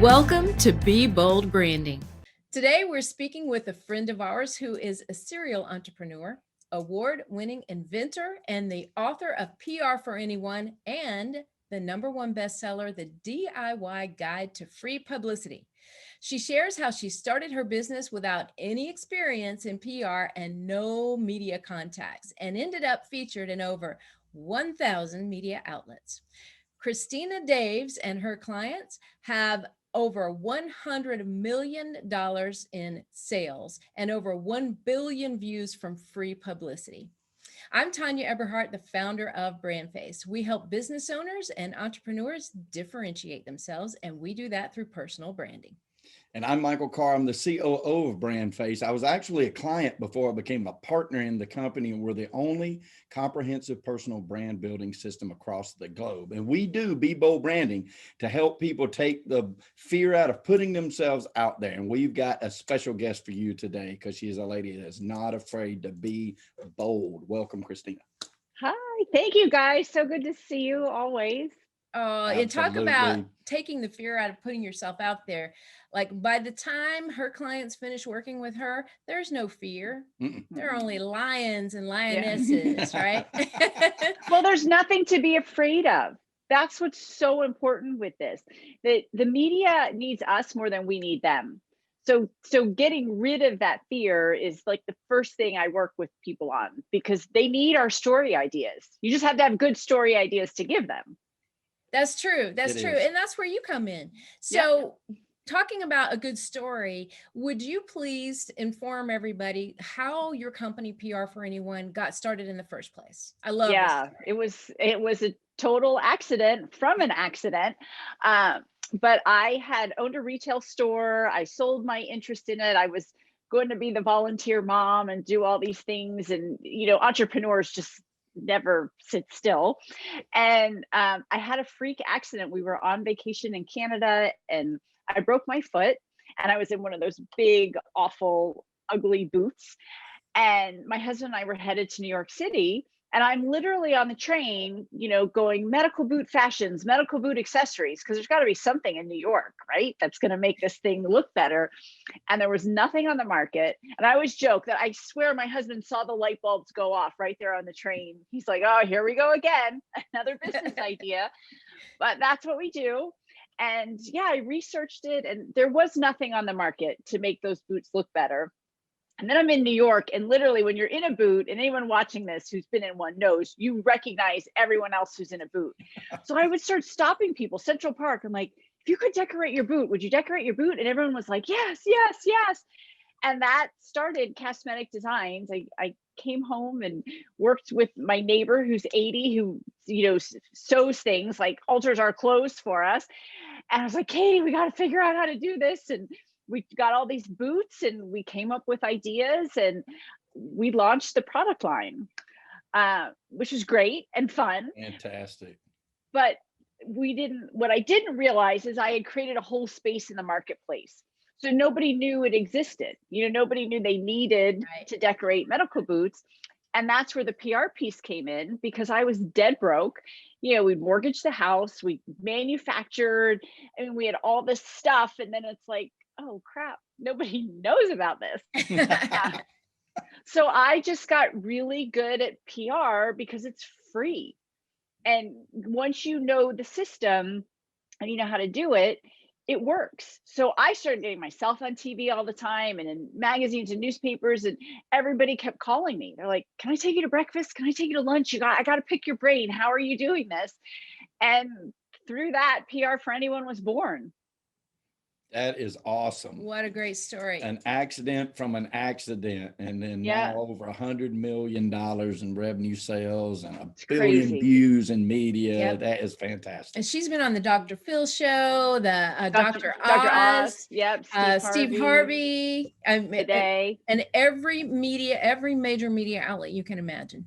Welcome to Be Bold Branding. Today, we're speaking with a friend of ours who is a serial entrepreneur, award-winning inventor, and the author of PR for Anyone and the #1 bestseller, The DIY Guide to Free Publicity. She shares how she started her business without any experience in PR and no media contacts, and ended up featured in over 1,000 media outlets. Christina Daves and her clients have over $100 million in sales and over 1 billion views from free publicity. I'm Tanya Eberhardt, the founder of BrandFace. We help business owners and entrepreneurs differentiate themselves, and we do that through personal branding. And I'm Michael Carr. I'm the COO of BrandFace. I was actually a client before I became a partner in the company, and we're the only comprehensive personal brand building system across the globe. And we do Be Bold Branding to help people take the fear out of putting themselves out there. And we've got a special guest for you today because she's a lady that's not afraid to be bold. Welcome, Christina. Hi, thank you guys. So good to see you always. And talk about taking the fear out of putting yourself out there. Like by the time her clients finish working with her, there's no fear. There are only lions and lionesses, right? Well, there's nothing to be afraid of. That's what's so important with this. The media needs us more than we need them. So getting rid of that fear is like the first thing I work with people on, because they need our story ideas. You just have to have good story ideas to give them. That's true. That's true. And that's where you come in. So talking about a good story, would you please inform everybody how your company PR for Anyone got started in the first place? I love it was a total accident from an accident. But I had owned a retail store. I sold my interest in it. I was going to be the volunteer mom and do all these things. And, entrepreneurs just never sit still. And I had a freak accident. We were on vacation in Canada and I broke my foot, and I was in one of those big, awful, ugly boots. And my husband and I were headed to New York City, and I'm literally on the train, going medical boot fashions, medical boot accessories, because there's got to be something in New York, right? That's going to make this thing look better. And there was nothing on the market. And I always joke that I swear my husband saw the light bulbs go off right there on the train. He's like, oh, here we go again, another business idea. But that's what we do. And I researched it, and there was nothing on the market to make those boots look better. And then I'm in New York, and literally when you're in a boot, and anyone watching this who's been in one knows, you recognize everyone else who's in a boot. So I would start stopping people, Central Park. I'm like, if you could decorate your boot, would you decorate your boot? And everyone was like, yes, yes, yes. And that started Cosmetic Designs. I came home and worked with my neighbor who's 80, who, sews things, like alters our clothes for us. And I was like, Katie, we got to figure out how to do this. And we got all these boots, and we came up with ideas, and we launched the product line, which was great and fun. Fantastic. But what I didn't realize is I had created a whole space in the marketplace. So nobody knew it existed. Nobody knew they needed to decorate medical boots. And that's where the PR piece came in, because I was dead broke. We'd mortgaged the house, we manufactured, and we had all this stuff. And then it's like, oh crap, nobody knows about this. So I just got really good at PR because it's free. And once you know the system and you know how to do it, it works. So I started getting myself on TV all the time and in magazines and newspapers, and everybody kept calling me. They're like, can I take you to breakfast? Can I take you to lunch? I got to pick your brain. How are you doing this? And through that, PR for Anyone was born. That is awesome. What a great story. An accident from an accident, and then now over $100 million in revenue sales and a billion views in media. That is fantastic. And she's been on the Dr. Phil show, the Dr. Oz. Steve Harvey. Today. And every major media outlet you can imagine.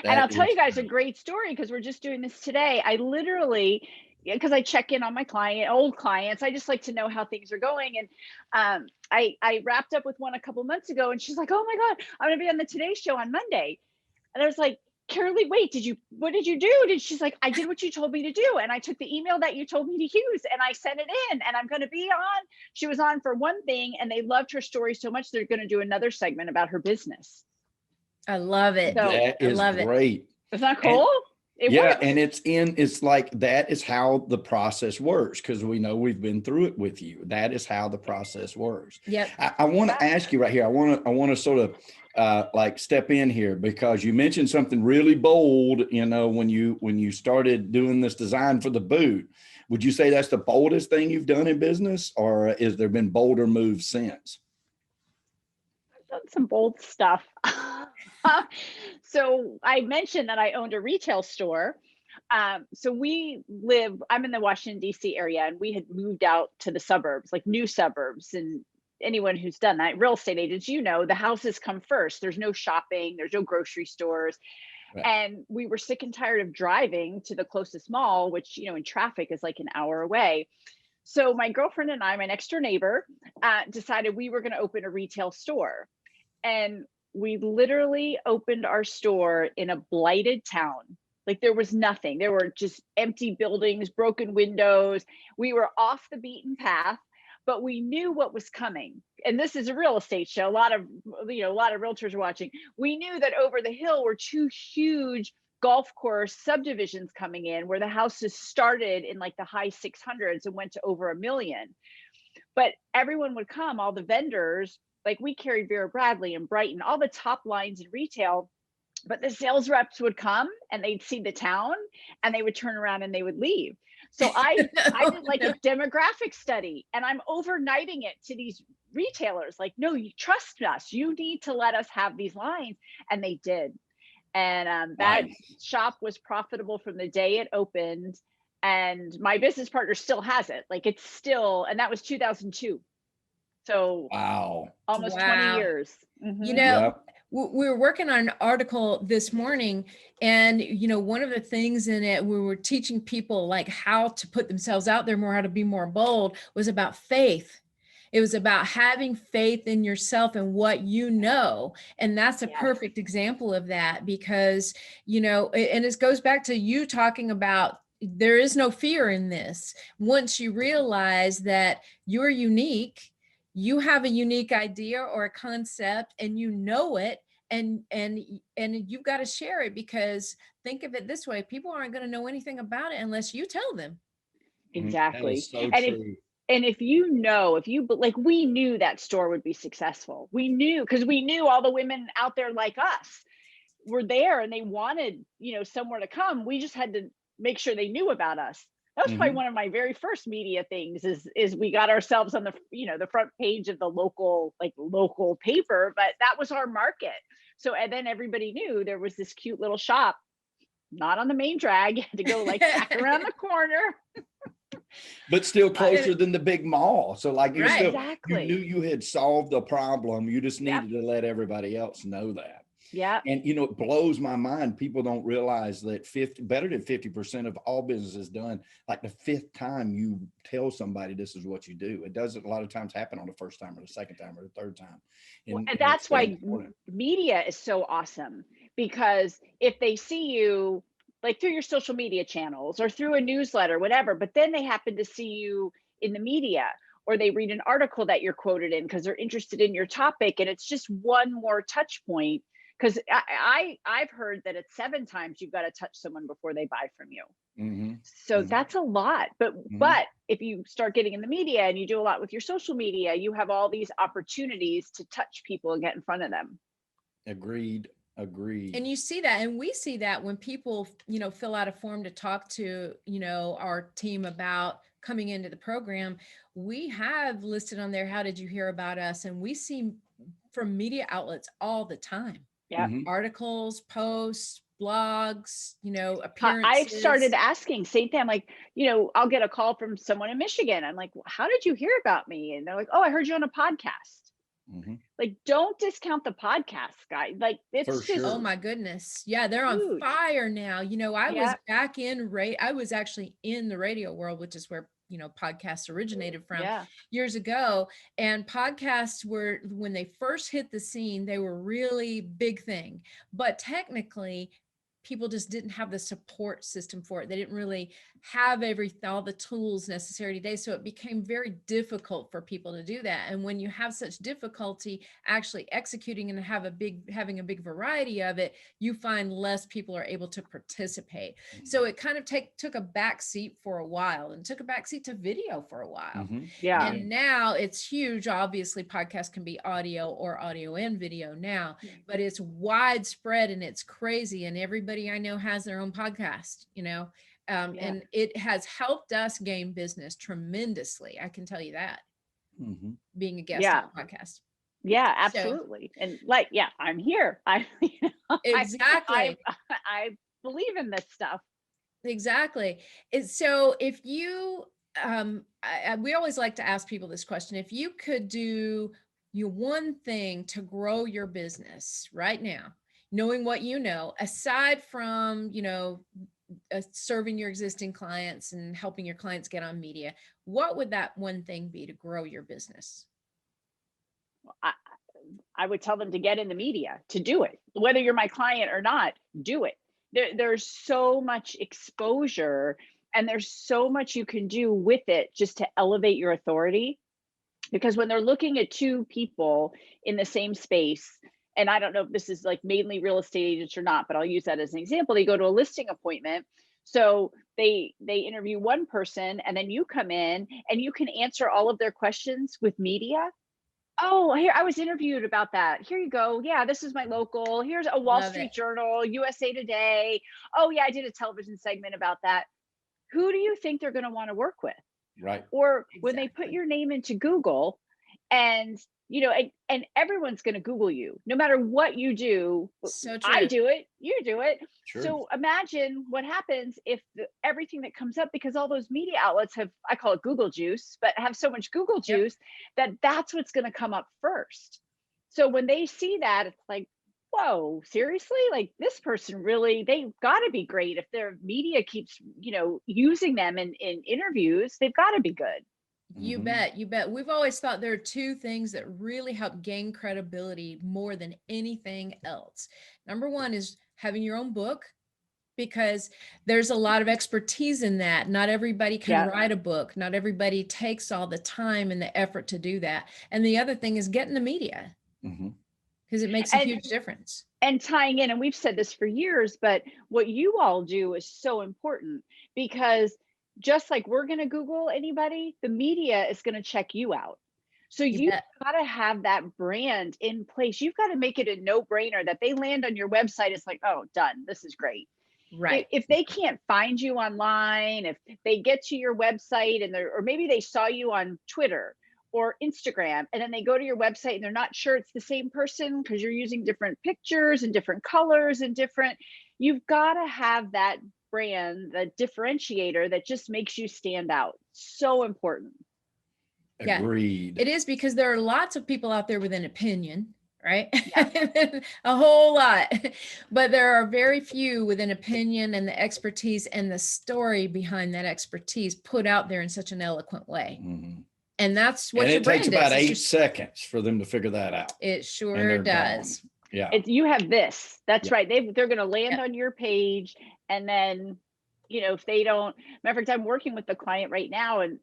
And I'll tell you guys a great story, because we're just doing this today. I literally, because I check in on my old clients. I just like to know how things are going. And I wrapped up with one a couple months ago, and she's like, oh my God, I'm going to be on the Today Show on Monday. And I was like, Carolee, wait, what did you do? She's like, I did what you told me to do. And I took the email that you told me to use and I sent it in, and I'm going to be on. She was on for one thing and they loved her story so much, they're going to do another segment about her business. I love it. So, That is great. Isn't that cool? And it's like, that is how the process works, because we know we've been through it with you. That is how the process works. Yep. I want to ask you right here. I want to sort of like step in here, because you mentioned something really bold, when you started doing this design for the boot. Would you say that's the boldest thing you've done in business, or is there been bolder moves since? I've done some bold stuff. So I mentioned that I owned a retail store. So I'm in the Washington, D.C. area, and we had moved out to the suburbs, like new suburbs. And anyone who's done that, real estate agents, the houses come first. There's no shopping, there's no grocery stores. Right. And we were sick and tired of driving to the closest mall, which, in traffic is like an hour away. So my girlfriend and I, my next door neighbor, decided we were going to open a retail store. And we literally opened our store in a blighted town. Like, there was nothing. There were just empty buildings, broken windows. We were off the beaten path, but we knew what was coming. And this is a real estate show. A lot of realtors are watching. We knew that over the hill were two huge golf course subdivisions coming in, where the houses started in like the high 600s and went to over $1 million. But everyone would come, all the vendors. Like, we carried Vera Bradley and Brighton, all the top lines in retail, but the sales reps would come and they'd see the town and they would turn around and they would leave. So I did like a demographic study, and I'm overnighting it to these retailers. Like, no, you trust us. You need to let us have these lines. And they did. And that shop was profitable from the day it opened. And my business partner still has it. Like, it's still, and that was 2002. So wow, almost 20 years. Mm-hmm. We were working on an article this morning, and one of the things in it, we were teaching people like how to put themselves out there more, how to be more bold, was about faith. It was about having faith in yourself and what you know. And that's a perfect example of that, because, and it goes back to you talking about, there is no fear in this. Once you realize that you're unique, you have a unique idea or a concept, and you know it, and you've got to share it, because think of it this way: people aren't going to know anything about it unless you tell them. Exactly. So true. If we knew that store would be successful. We knew, because we knew all the women out there like us were there, and they wanted, somewhere to come. We just had to make sure they knew about us. That was probably one of my very first media things, is we got ourselves on the, the front page of the local paper, but that was our market. So, and then everybody knew there was this cute little shop, not on the main drag. You had to go like back around the corner. But still closer than the big mall. So like, you knew you had solved the problem. You just needed to let everybody else know that. Yeah. And, it blows my mind. People don't realize that better than 50% of all business is done like the fifth time you tell somebody this is what you do. It doesn't a lot of times happen on the first time or the second time or the third time. And that's why media is so awesome, because if they see you like through your social media channels or through a newsletter, whatever, but then they happen to see you in the media, or they read an article that you're quoted in because they're interested in your topic, and it's just one more touch point. Because I've heard that it's 7 times you've got to touch someone before they buy from you. Mm-hmm. So that's a lot. But if you start getting in the media and you do a lot with your social media, you have all these opportunities to touch people and get in front of them. Agreed. And you see that, and we see that when people, fill out a form to talk to, our team about coming into the program. We have listed on there, how did you hear about us? And we see from media outlets all the time. Yeah. Articles, posts, blogs, appearances. I started asking, same thing. I'm like, I'll get a call from someone in Michigan. I'm like, well, how did you hear about me? And they're like, oh, I heard you on a podcast. Mm-hmm. Like, don't discount the podcast, guy. Like, it's just, oh my goodness. Yeah. They're on fire now. Was back I was actually in the radio world, which is where podcasts originated from years ago. And podcasts were, when they first hit the scene, they were really big thing. But technically, people just didn't have the support system for it. They didn't really have all the tools necessary today. So it became very difficult for people to do that. And when you have such difficulty actually executing and having a big variety of it, you find less people are able to participate. So it kind of took a back seat for a while, and took a back seat to video for a while. Yeah. And now it's huge. Obviously, podcasts can be audio or audio and video now, but it's widespread and it's crazy. And everybody I know has their own podcast, and it has helped us gain business tremendously. I can tell you that, being a guest on the podcast. Yeah, absolutely. So, and like, I'm here. Exactly. I believe in this stuff. Exactly. So if you, we always like to ask people this question: if you could do your one thing to grow your business right now, knowing what you know, aside from, serving your existing clients and helping your clients get on media, what would that one thing be to grow your business? I would tell them to get in the media, to do it. Whether you're my client or not, do it. There's so much exposure, and there's so much you can do with it just to elevate your authority. Because when they're looking at two people in the same space, and I don't know if this is like mainly real estate agents or not, but I'll use that as an example. They go to a listing appointment. So they interview one person, and then you come in and you can answer all of their questions with media. Oh, here, I was interviewed about that. Here you go. Yeah, this is my local. Here's a Wall Street Journal, USA Today. Oh yeah, I did a television segment about that. Who do you think they're going to want to work with? Right. Or when they put your name into Google, and and everyone's going to Google you, no matter what you do. So true. I do it, you do it. Sure. So imagine what happens if everything that comes up, because all those media outlets have, I call it Google juice, but have so much Google juice that's what's going to come up first. So when they see that, it's like, whoa, seriously? Like, this person really, they've got to be great. If their media keeps, using them in interviews, they've got to be good. You bet. We've always thought there are two things that really help gain credibility more than anything else. Number one is having your own book, because there's a lot of expertise in that. Not everybody can write a book. Not everybody takes all the time and the effort to do that. And the other thing is getting the media, because it makes a huge difference. And tying in, and we've said this for years, but what you all do is so important, because just like we're going to Google anybody, the media is going to check you out. So you've got to have that brand in place. You've got to make it a no-brainer that they land on your website. It's like, oh, done. This is great. Right. If they can't find you online, if they get to your website or maybe they saw you on Twitter or Instagram, and then they go to your website and they're not sure it's the same person because you're using different pictures and different colors and you've got to have that brand, the differentiator that just makes you stand out. So important. Agreed. It is, because there are lots of people out there with an opinion, right? A whole lot, but there are very few with an opinion and the expertise and the story behind that expertise put out there in such an eloquent way. And that's what it takes about 8 seconds for them to figure that out. It sure does. Gone. Yeah. You have this. That's right. They're going to land on your page. And then, if they don't, matter of fact, I'm working with the client right now, and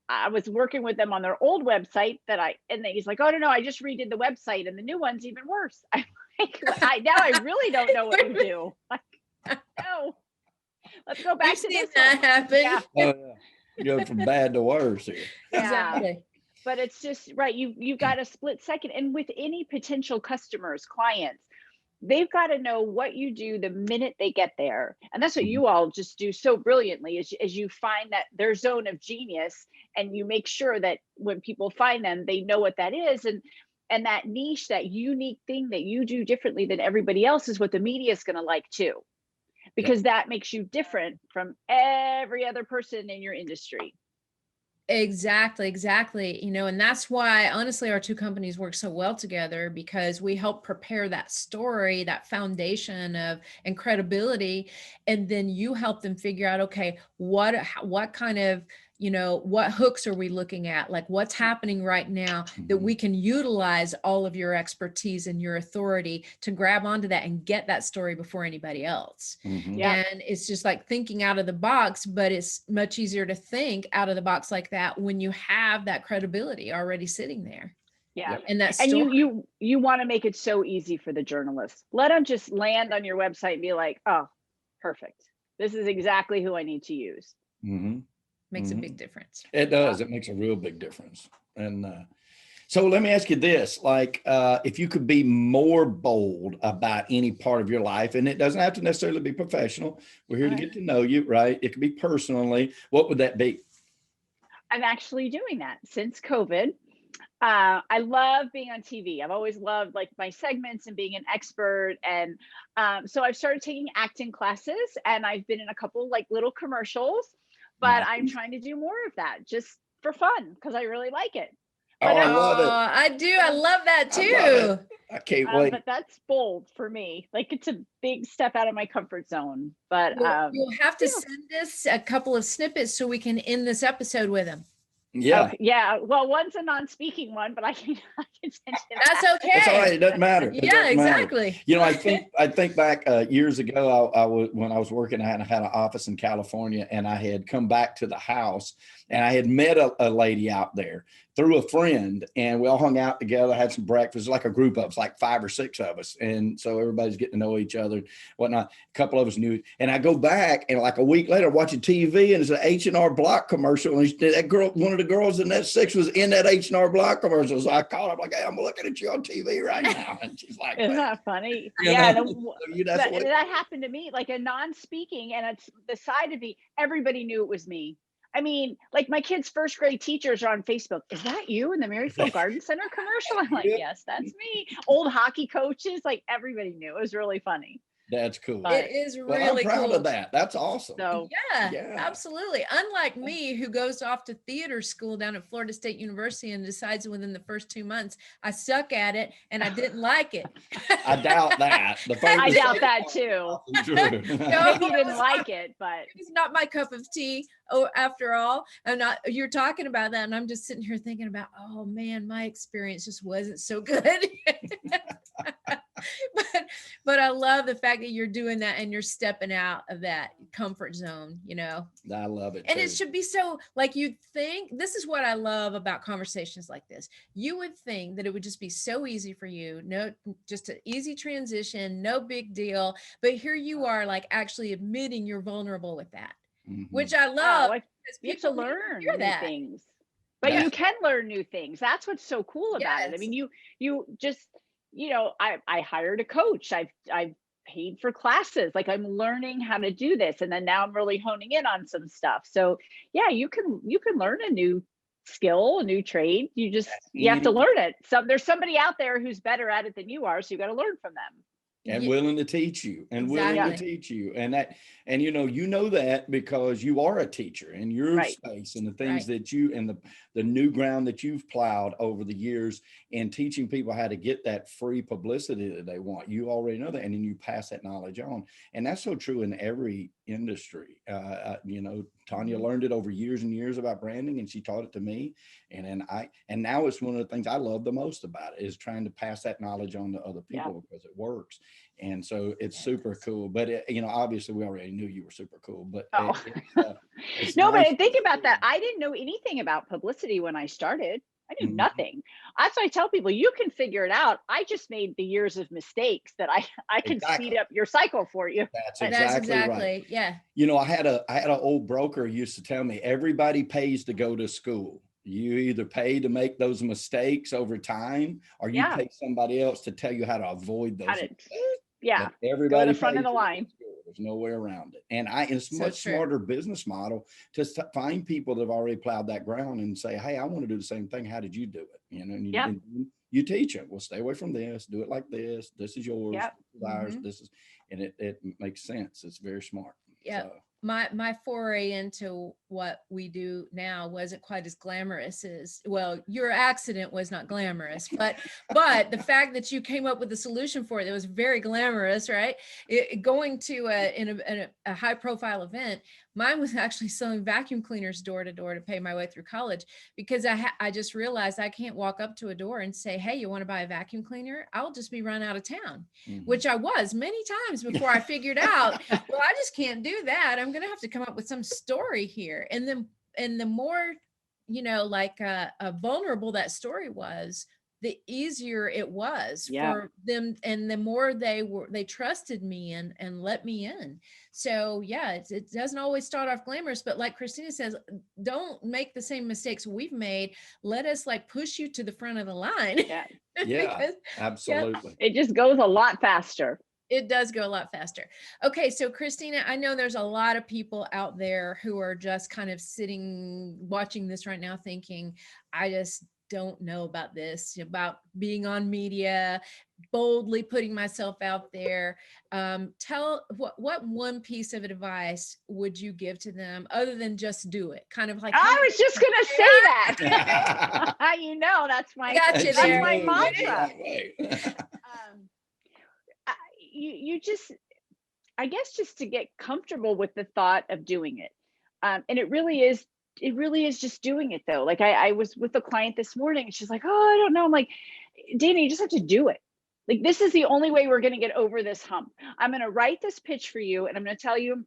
I was working with them on their old website and he's like, oh, no, I just redid the website and the new one's even worse. I'm like, now I really don't know what you do. Like, no, let's go back to this. That happen. Yeah. Oh, yeah. You go from bad to worse here. Exactly. But it's just right. You've got a split second. And with any potential customers, clients, they've got to know what you do the minute they get there. And that's what you all just do so brilliantly, as you find that their zone of genius, and you make sure that when people find them, they know what that is. And that niche, that unique thing that you do differently than everybody else, is what the media is going to like too, because that makes you different from every other person in your industry. Exactly. And that's why, honestly, our two companies work so well together, because we help prepare that story, that foundation and credibility. And then you help them figure out, okay, what kind of, what hooks are we looking at? Like what's happening right now that we can utilize all of your expertise and your authority to grab onto that and get that story before anybody else. And it's just like thinking out of the box, but it's much easier to think out of the box like that when you have that credibility already sitting there. Yeah. And that's and you want to make it so easy for the journalists. Let them just land on your website and be like, oh, perfect. This is exactly who I need to use. Makes a big difference. It does. It makes a real big difference. And so let me ask you this, like, if you could be more bold about any part of your life, and it doesn't have to necessarily be professional. We're here to get to know you, right? It could be personally. What would that be? I'm actually doing that since COVID. I love being on TV. I've always loved like my segments and being an expert. And so I've started taking acting classes, and I've been in a couple like little commercials, but I'm trying to do more of that just for fun because I really like it. But, I love it. I do. I love that too. Love it. I can't wait. But that's bold for me. Like it's a big step out of my comfort zone. But you'll have to send us a couple of snippets so we can end this episode with them. Yeah. Okay, yeah. Well, one's a non-speaking one, but I can send you that. That's okay. It's all right. It doesn't matter. Yeah, exactly. I think back years ago, I was when I was working, I had an office in California, and I had come back to the house, and I had met a lady out there through a friend, and we all hung out together, had some breakfast, like a group of us, like 5 or 6 of us. And so everybody's getting to know each other and whatnot. A couple of us knew. And I go back, and like a week later, watching TV, and it's an H&R Block commercial. And that girl, one of the girls in that 6 was in that H&R Block commercial. So I called her, I'm like, hey, I'm looking at you on TV right now. And she's like, isn't that funny? That happened to me, like a non-speaking, and it's the side of me, everybody knew it was me. I mean, like my kids' first grade teachers are on Facebook. Is that you in the Maryfield Garden Center commercial? I'm like, yes, that's me. Old hockey coaches, like everybody knew. It was really funny. That's cool. It is really I'm proud cool of that. That's awesome. So yeah, absolutely. Unlike me, who goes off to theater school down at Florida State University and decides within the first 2 months, I suck at it and I didn't like it. I doubt that. I doubt that too. No, Maybe you didn't like it, but it's not my cup of tea. Oh, after all, you're talking about that, and I'm just sitting here thinking about, oh man, my experience just wasn't so good. but I love the fact that you're doing that and you're stepping out of that comfort zone, I love it. And it should be so, like, you'd think, this is what I love about conversations like this. You would think that it would just be so easy for you. No, just an easy transition, no big deal. But here you are, like, actually admitting you're vulnerable with that, which I love. You have to learn new things. But you can learn new things. That's what's so cool about it. I mean, you just, I hired a coach. I've paid for classes. Like I'm learning how to do this. And then now I'm really honing in on some stuff. So yeah, you can learn a new skill, a new trade. You have to learn it. So there's somebody out there who's better at it than you are. So you got to learn from them. And willing to teach you and willing to teach you. And that, and you know that because you are a teacher in your space and the things that you, and the new ground that you've plowed over the years and teaching people how to get that free publicity that they want. You already know that. And then you pass that knowledge on. And that's so true in every industry. Tanya learned it over years and years about branding, and she taught it to me. And now it's one of the things I love the most about it is trying to pass that knowledge on to other people because it works. And so it's super cool. But obviously we already knew you were super cool. But it's no, nice. but think about that. I didn't know anything about publicity when I started. I knew nothing. That's why I tell people you can figure it out. I just made the years of mistakes that I can speed up your cycle for you. That's exactly right. Yeah. I had an old broker who used to tell me everybody pays to go to school. You either pay to make those mistakes over time, or you pay somebody else to tell you how to avoid those mistakes. Yeah. But everybody go to the front of the line. There's no way around it. And it's a much smarter business model to find people that have already plowed that ground and say, hey, I want to do the same thing. How did you do it? And you teach them. Well, stay away from this. Do it like this. This is yours. This is ours. This is, and it makes sense. It's very smart. Yeah. So. My foray into what we do now wasn't quite as glamorous as, well, your accident was not glamorous, but the fact that you came up with a solution for it that was very glamorous, right? Going to a high profile event, mine was actually selling vacuum cleaners door to door to pay my way through college, because I just realized I can't walk up to a door and say, hey, you want to buy a vacuum cleaner? I'll just be run out of town, which I was many times before I figured out, well, I just can't do that. I'm going to have to come up with some story here. And the more, vulnerable that story was, the easier it was for them. And the more they trusted me and let me in. So yeah, it doesn't always start off glamorous, but like Christina says, don't make the same mistakes we've made. Let us push you to the front of the line. Yeah. Yeah, absolutely. It just goes a lot faster. It does go a lot faster. Okay. So Christina, I know there's a lot of people out there who are just kind of watching this right now thinking, I just don't know about this, about being on media, boldly putting myself out there. What one piece of advice would you give to them other than just do it? Kind of like, I was just going to say that. That's my, that's my mantra. You just, I guess, just to get comfortable with the thought of doing it. And it really is just doing it though. Like I was with a client this morning and she's like, oh, I don't know. I'm like, Dana, you just have to do it. Like, this is the only way we're going to get over this hump. I'm going to write this pitch for you and I'm going to tell you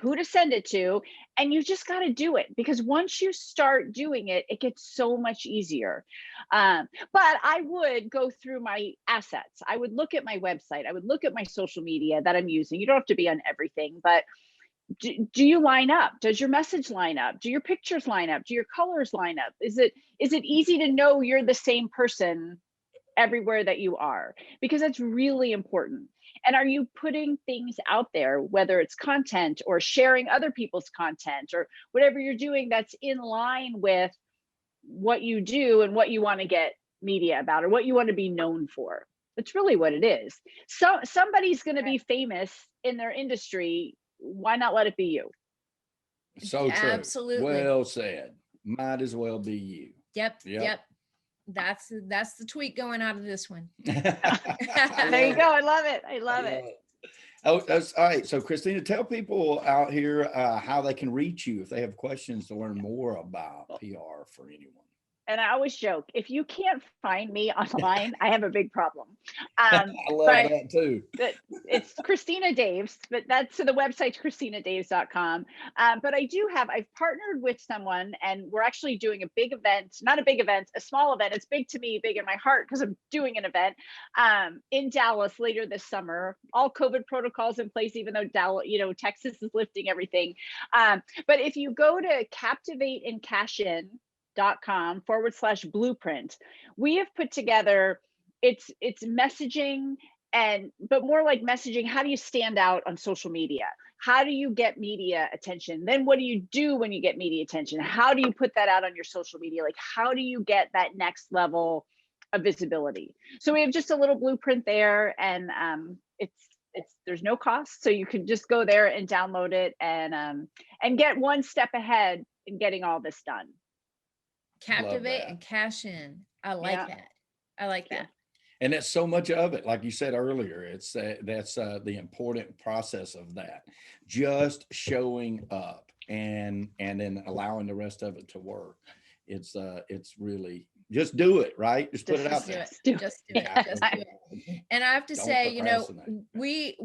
who to send it to. And you just got to do it, because once you start doing it, it gets so much easier. But I would go through my assets. I would look at my website. I would look at my social media that I'm using. You don't have to be on everything, but do you line up? Does your message line up? Do your pictures line up? Do your colors line up? Is it easy to know you're the same person everywhere that you are? Because that's really important. And are you putting things out there, whether it's content or sharing other people's content or whatever you're doing, that's in line with what you do and what you want to get media about or what you want to be known for? That's really what it is. So somebody's going to be famous in their industry. Why not let it be you? So true. Absolutely. Well said. Might as well be you. Yep. That's the tweet going out of this one. There you go. I love it. Oh, that's all right. So Christina, tell people out here how they can reach you if they have questions to learn more about PR for anyone. And I always joke, if you can't find me online, I have a big problem. I love that too. It's Christina Daves, but so the website's ChristinaDaves.com. But I've partnered with someone, and we're actually doing a big event, not a big event, a small event. It's big to me, big in my heart, because I'm doing an event in Dallas later this summer. All COVID protocols in place, even though Dallas, Texas is lifting everything. But if you go to captivateandcashin.com/blueprint, we have put together, it's messaging, but more like messaging. How do you stand out on social media? How do you get media attention? Then what do you do when you get media attention? How do you put that out on your social media? Like, how do you get that next level of visibility? So we have just a little blueprint there, and there's no cost, so you can just go there and download it and get one step ahead in getting all this done. Captivate and cash in. I like that. I like that. And that's so much of it. Like you said earlier, it's that's the important process of that. Just showing up and then allowing the rest of it to work. It's really just do it, right? Just put it out there. Just do it. And I have to say, we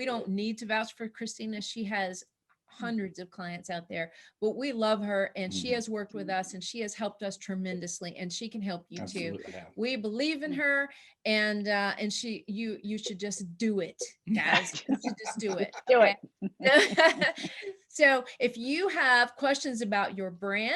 don't need to vouch for Christina. She has hundreds of clients out there, but we love her, and she has worked with us, and she has helped us tremendously, and she can help you too. We believe in her, and you should just do it, guys. You should just do it. Do it. So if you have questions about your brand,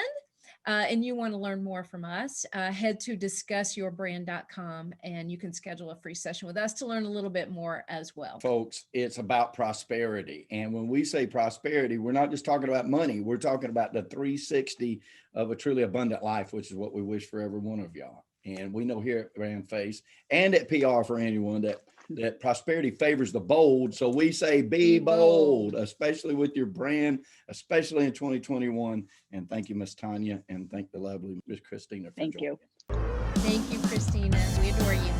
and you want to learn more from us, head to discussyourbrand.com, and you can schedule a free session with us to learn a little bit more as well. Folks, it's about prosperity. And when we say prosperity, we're not just talking about money. We're talking about the 360 of a truly abundant life, which is what we wish for every one of y'all. And we know here at BrandFace and at PR for anyone that prosperity favors the bold. So we say be bold, especially with your brand, especially in 2021. And thank you, Miss Tanya, and thank the lovely Miss Christina for Thank joining. you. Thank you, Christina. We adore you.